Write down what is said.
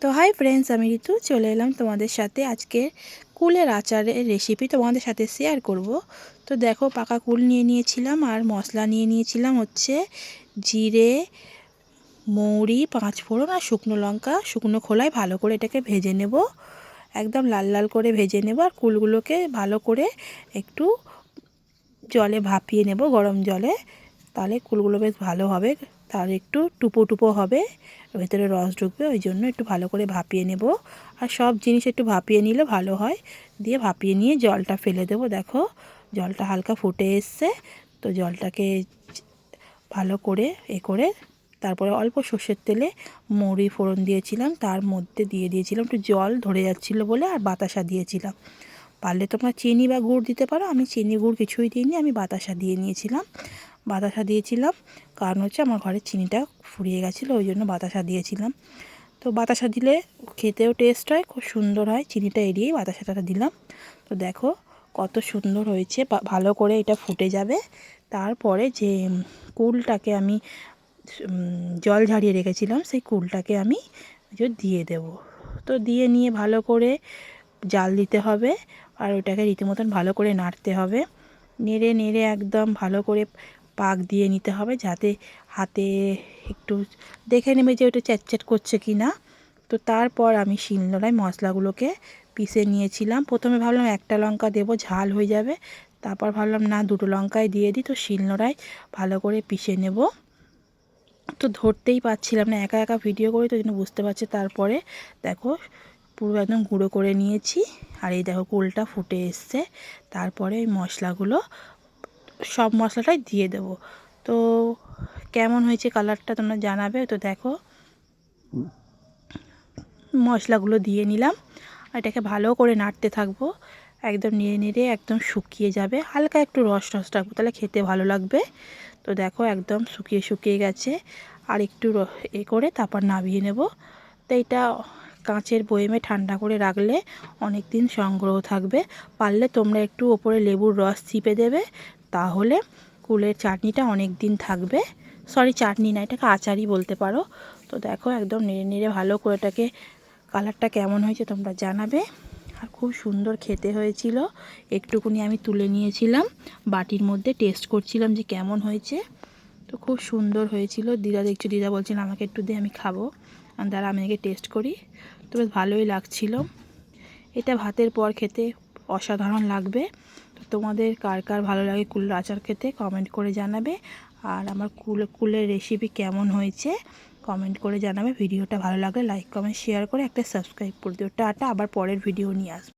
তো hi friends, আমি ঋতু চলে এলাম তোমাদের সাথে আজকে কুলের আচারের রেসিপি তোমাদের সাথে শেয়ার করব। তো দেখো, পাকা কুল নিয়ে নিয়েছিলাম আর মশলা নিয়ে নিয়েছিলাম হচ্ছে জিরে, মৌরি, 5 ফোড়ন আর শুকনো লঙ্কা। শুকনো খোলায় ভালো করে এটাকে ভেজে নেব, একদম লাল লাল করে ভেজে নেব। আর কুলগুলোকে ভালো করে একটু জলে ভাপিয়ে নেব, গরম জলে, তাহলে কুলগুলো বেশ ভালো হবে। তার একটু টুপো টুপো হবে, ভেতরে রস ঢুকবে, ওই জন্য একটু ভালো করে ভাপিয়ে নেব। আর সব জিনিস একটু ভাপিয়ে নিলে ভালো হয়। দিয়ে ভাপিয়ে নিয়ে জলটা ফেলে দেব। দেখো, জলটা হালকা ফুটে এসছে। তো জলটাকে ভালো করে করে তারপরে অল্প সর্ষের তেলে মৌরি ফোড়ন দিয়েছিলাম, তার মধ্যে দিয়ে দিয়েছিলাম একটু জল ধরে যাচ্ছিলো বলে, আর বাতাসা দিয়েছিলাম। পারলে তোমরা চিনি বা গুড় দিতে পারো, আমি চিনি গুড় কিছুই দিইনি, আমি বাতাসা দিয়ে নিয়েছিলাম। বাতাসা দিয়েছিলাম কারণ হচ্ছে আমার ঘরে চিনিটা ফুরিয়ে গেছিলো, ওই জন্য বাতাসা দিয়েছিলাম। তো বাতাসা দিলে খেতেও টেস্ট হয়, খুব সুন্দর হয়। চিনিটা এড়িয়েই বাতাসাটা দিলাম। তো দেখো কত সুন্দর হয়েছে, ভালো করে এটা ফুটে যাবে। তারপরে যে কুলটাকে আমি জল ঝারিয়ে রেখেছিলাম, সেই কুলটাকে আমি দিয়ে দেব। তো দিয়ে নিয়ে ভালো করে জাল দিতে হবে, আর ওটাকে রীতিমতন ভালো করে নাড়তে হবে। নেড়ে নেড়ে একদম ভালো করে পাক দিয়ে নিতে হবে, যাতে হাতে একটু দেখে নেবে যে ওটা চ্যাটচ্যাট করছে কি না। তো তারপর আমি শিলনোড়ায় মশলাগুলোকে পিষে নিয়েছিলাম। প্রথমে ভাবলাম একটা লঙ্কা দেবো, ঝাল হয়ে যাবে। তারপর ভাবলাম না, 2টো লঙ্কাই দিয়ে দিই। তো শিলনোড়ায় ভালো করে পিষে নেব। তো ধরতেই পারছিলাম না, একা একা ভিডিও করি তো জন্য বুঝতে পারছি। তারপরে দেখো পুরো একদম গুঁড়ো করে নিয়েছি। আর এই দেখো কুলটা ফুটে এসছে। তারপরে এই মশলাগুলো, সব মশলাটাই দিয়ে দেব। তো কেমন হয়েছে কালারটা তোমরা জানাবে। তো দেখো মশলাগুলো দিয়ে নিলাম, আর এটাকে ভালো করে নাড়তে থাকবো। একদম নেড়ে নেড়ে একদম শুকিয়ে যাবে, হালকা একটু রস রস রাখবো, তাহলে খেতে ভালো লাগবে। তো দেখো একদম শুকিয়ে শুকিয়ে গেছে। আর একটু করে তারপর নামিয়ে নেব। তো এটা কাঁচের বয়েমে ঠান্ডা করে রাখলে অনেক দিন সংগ্রহ থাকবে। পারলে তোমরা একটু ওপরে লেবুর রস চিপে দেবে, তাহলে কুলের চাটনিটা অনেক দিন থাকবে। সরি, চাটনি না, এটাকে আচারই বলতে পারো। তো দেখো একদম নেড়ে নেড়ে ভালো করে এটাকে, কালারটা কেমন হয়েছে তোমরা জানাবে। আর খুব সুন্দর খেতে হয়েছিল। একটুকুনি আমি তুলে নিয়েছিলাম বাটির মধ্যে, টেস্ট করছিলাম যে কেমন হয়েছে। তো খুব সুন্দর হয়েছিল। দিদা দেখছো, দিদা বলছেন আমাকে একটু দে, আমি খাবো। আর দ্বারা আমি আগে টেস্ট করি। তো বেশ ভালোই লাগছিল। এটা ভাতের পর খেতে অসাধারণ লাগবে। তো তোমাদের কার কার ভালো লাগে কুলের আচার খেতে কমেন্ট করে জানাবে। আর আমার কুলের রেসিপি কেমন হয়েছে কমেন্ট করে জানাবে। ভিডিওটা ভালো লাগলে লাইক কমেন্ট শেয়ার করে একটা সাবস্ক্রাইব করে দিও। টাটা, আবার পরের ভিডিও নিয়ে আসবো।